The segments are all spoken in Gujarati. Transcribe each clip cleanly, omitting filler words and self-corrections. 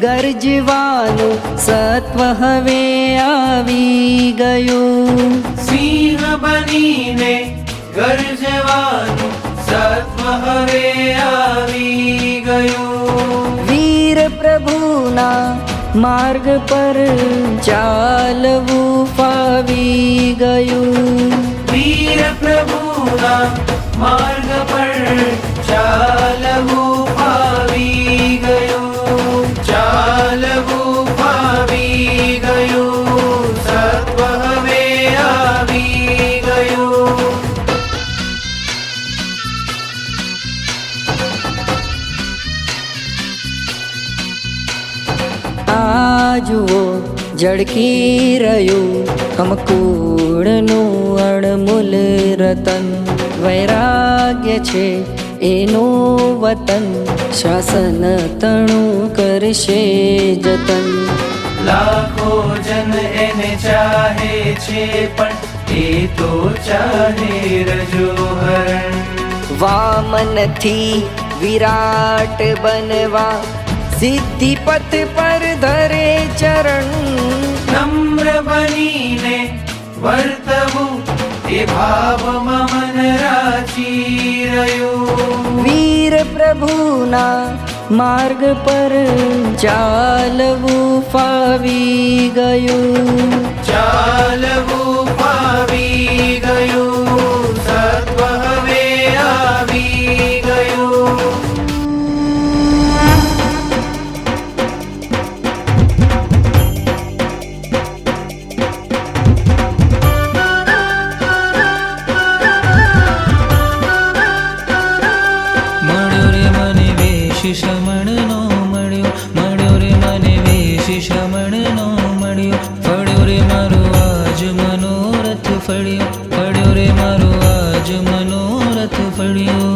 ગરજવાનું સત્વ હવે આવી ગયું. સિંહ બનીને ગર્જવાનું સત્વ હવે આવી ગયું. વીર પ્રભુના માર્ગ પર ચાલવું ફાવી ગયું. વીર પ્રભુના માર્ગ પર ચાલવું ફાવી ગયું. ચાલવું ફાવી ગયું. સત્વ હવે આવી ગયું. આ જુઓ ઝળકી રહ્યું કમકૂળનું અણમૂલ રતન. વૈરાગ્ય છે એનું વતન, શાસન તણું કરશે જતન. લાખો જન એને ચાહે છે પણ એ તો ચાહે રજોહરણ. વામનથી વિરાટ બનવા સિદ્ધિ પથ પર ધરે ચરણ. નમ્ર બનીને વર્તવું એ ભાવમાં મન રાચી રહ્યું. વીર પ્રભુના માર્ગ પર ચાલવું ફાવી ગયું. ચાલવું ફાવી ગયું. સત્વ હવે આવી ગયું. શ્રમણનો મળ્યો, મળ્યો રે મને વેશ શ્રમણનો મળ્યો. ફળ્યો રે મારો આજ મનોરથ ફળ્યો, ફળ્યો રે મારો આજ મનોરથ ફળ્યો.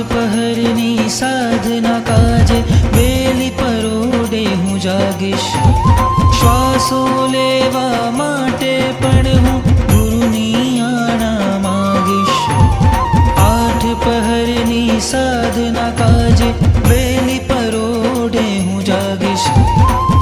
પહરની સાધના કાજે વેલી પરોડે હું જાગીશ. શ્વાસો લેવા માટે પણ હું ગુરુની આણા માગીશ. 8 પહરની સાધના કાજે વેલી પરોડે હું જાગીશ.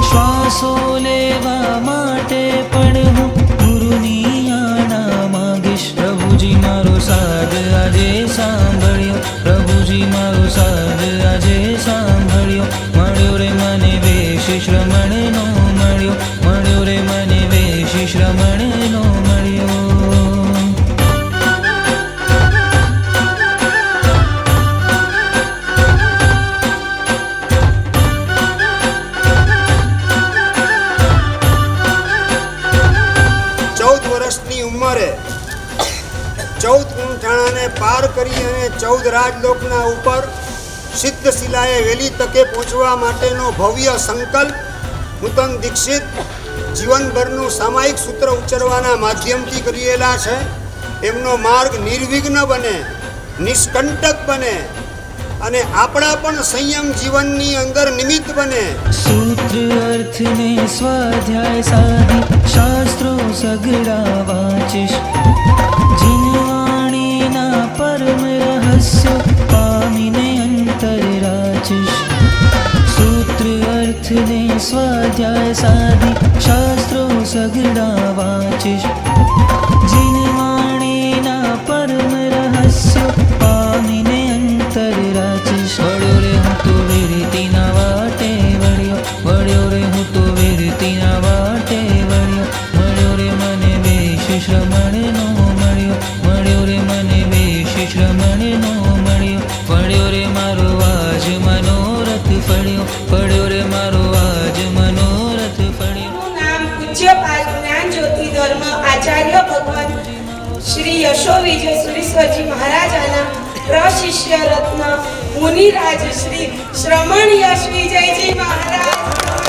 શ્વાસો લેવા માટે પણ હું ગુરુની આણા માગીશ. પ્રભુજી મારો સાદ આજે સાંભળ્યો, પ્રભુજી મારો સાદ આજે સાંભળ્યો. મળ્યો રે મને વેશ શ્રમણનો મળ્યો, મળ્યો રે મને વેશ શ્રમણનો મળ્યો. ઉંમરે 14 ઊંઠાણાને પાર કરી અને 14 રાજલોકના ઉપર સિદ્ધ શિલાએ વહેલી તકે પહોંચવા માટેનો ભવ્ય સંકલ્પ નૂતન દીક્ષિત જીવનભરનું સામાયિક સૂત્ર ઉચ્ચારવાના માધ્યમથી કરેલા છે. એમનો માર્ગ નિર્વિઘ્ન બને, નિષ્કંટક બને અને આપણા પણ સંયમ જીવનની અંદર નિમિત્ત બને. સૂત્ર અર્થને સ્વાધ્યાય સાધી શાસ્ત્રો સગડા વાંચીશ. જીનવાણીના પરમ રહસ્ય પામીને અંતર રાચીશ. સૂત્ર અર્થને સ્વાધ્યાય સાધી શાસ્ત્રો સગડા વાંચીશ. જીનવાણીના પરમ રહસ્ય પામીને અંતર રાચીશ. વળ્યો રે હું તો વીરતીના વાટે વળ્યો, વળ્યો રે હું તો વીરતીના વાટે વળ્યો. મળ્યો રે મને વેશ શ્રમણનો મળ્યો, મળ્યો રે મને વેશ શ્રમણનો મળ્યો. ફળ્યો રે મારો આજ મનોરથ ફળ્યો, ફળ્યો રે મારો આજ મનોરથ ફળ્યો. નામ પૂજ્યપાદ જ્ઞાન જ્યોતિ ધર્મ આચાર્ય ભગવાન શ્રી યશો વિજય સુરેશ્વરજી મહારાજાના પ્રશિષ્ય રત્ન મુનિરાજ શ્રી શ્રમણ યશ વિજયજી મહારાજ